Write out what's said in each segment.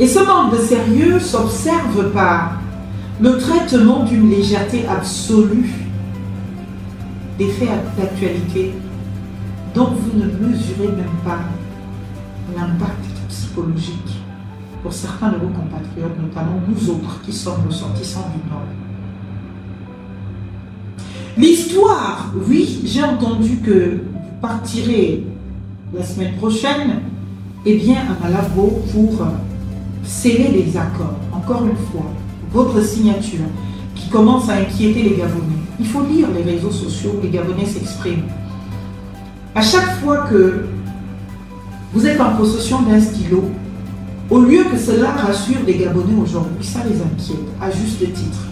Et ce manque de sérieux s'observe par le traitement d'une légèreté absolue des faits d'actualité dont vous ne mesurez même pas l'impact psychologique pour certains de vos compatriotes, notamment nous autres qui sommes ressortissants du Nord. L'histoire, oui, j'ai entendu que vous partirez la semaine prochaine, eh bien, à Malabo pour sceller des accords. Encore une fois, votre signature qui commence à inquiéter les Gabonais. Il faut lire les réseaux sociaux où les Gabonais s'expriment. À chaque fois que vous êtes en possession d'un stylo, au lieu que cela rassure les Gabonais aujourd'hui, ça les inquiète, à juste titre.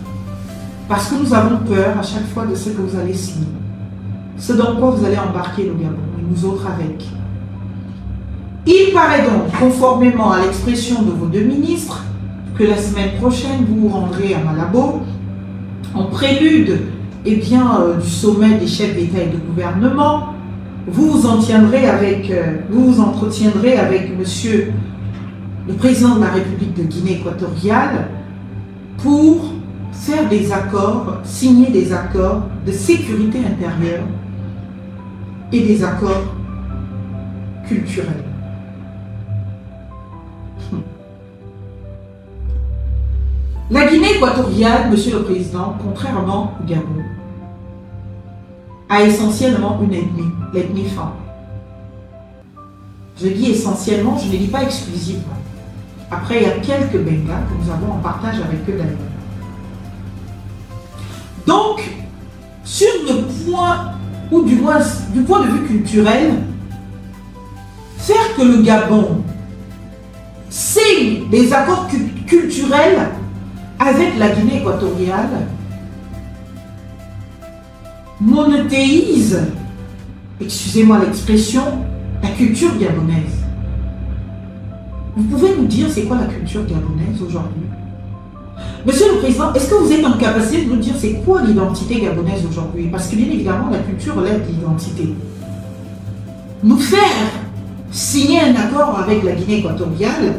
Parce que nous avons peur à chaque fois de ce que vous allez signer. Ce dans quoi vous allez embarquer le Gabon, et nous autres avec. Il paraît donc, conformément à l'expression de vos deux ministres, que la semaine prochaine, vous vous rendrez à Malabo, en prélude du sommet des chefs d'État et de gouvernement. Vous vous entretiendrez avec monsieur le président de la République de Guinée équatoriale pour faire des accords, signer des accords de sécurité intérieure et des accords culturels. La Guinée équatoriale, monsieur le président, contrairement au Gabon, a essentiellement une ethnie, l'ethnie Fan. Je dis essentiellement, je ne dis pas exclusivement. Après, il y a quelques Bengas que nous avons en partage avec eux d'ailleurs. Donc, sur le point, ou du moins du point de vue culturel, faire que le Gabon signe des accords culturels avec la Guinée équatoriale monothéise, excusez-moi l'expression, la culture gabonaise. Vous pouvez nous dire c'est quoi la culture gabonaise aujourd'hui? Monsieur le Président, est-ce que vous êtes en capacité de nous dire c'est quoi l'identité gabonaise aujourd'hui? Parce que bien évidemment, la culture relève de l'identité. Nous faire signer un accord avec la Guinée équatoriale,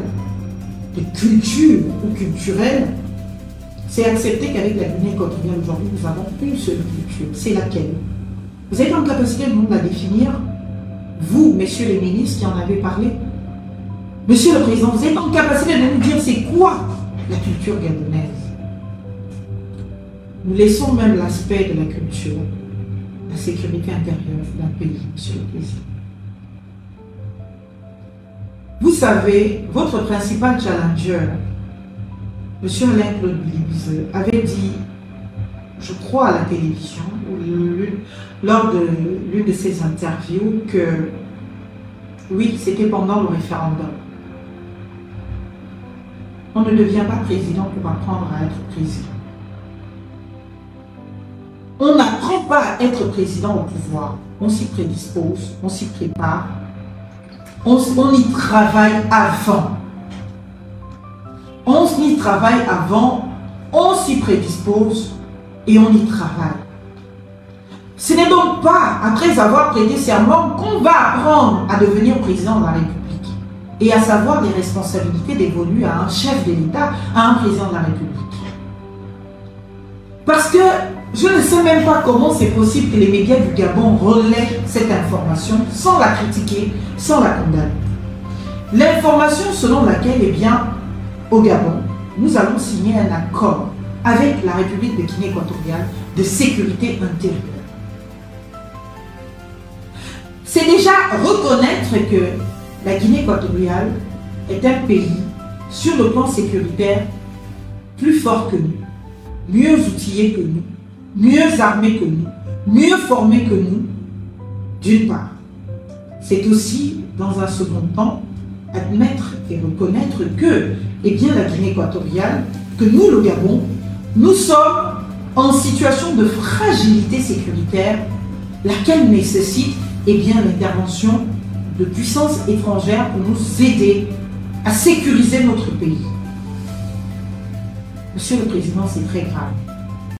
de culture ou culturelle, c'est accepter qu'avec la Guinée équatoriale aujourd'hui, nous avons une seule culture. C'est laquelle? Vous êtes en capacité de nous la définir? Vous, messieurs les ministres qui en avez parlé? Monsieur le Président, vous êtes en capacité de nous dire c'est quoi la culture gabonaise? Nous laissons même l'aspect de la culture, la sécurité intérieure d'un pays, monsieur le Président. Vous savez, votre principal challenger, monsieur Alain-Claude Bilibizeux, avait dit, je crois à la télévision, lors de l'une de ses interviews, que oui, c'était pendant le référendum. On ne devient pas président pour apprendre à être président. On n'apprend pas à être président au pouvoir. On s'y prédispose, on s'y prépare, on y travaille avant. On y travaille avant, on s'y prédispose et on y travaille. Ce n'est donc pas après avoir prêté serment qu'on va apprendre à devenir président de la République et à savoir les responsabilités dévolues à un chef de l'État, à un président de la République. Parce que je ne sais même pas comment c'est possible que les médias du Gabon relaient cette information sans la critiquer, sans la condamner. L'information selon laquelle, eh bien, au Gabon, nous allons signer un accord avec la République de Guinée équatoriale de sécurité intérieure. C'est déjà reconnaître que la Guinée équatoriale est un pays, sur le plan sécuritaire, plus fort que nous, mieux outillé que nous, mieux armé que nous, mieux formé que nous, d'une part. C'est aussi, dans un second temps, admettre et reconnaître que, eh bien, la Guinée équatoriale, que nous, le Gabon, nous sommes en situation de fragilité sécuritaire, laquelle nécessite, eh bien, l'intervention de puissances étrangères pour nous aider à sécuriser notre pays. Monsieur le Président, c'est très grave.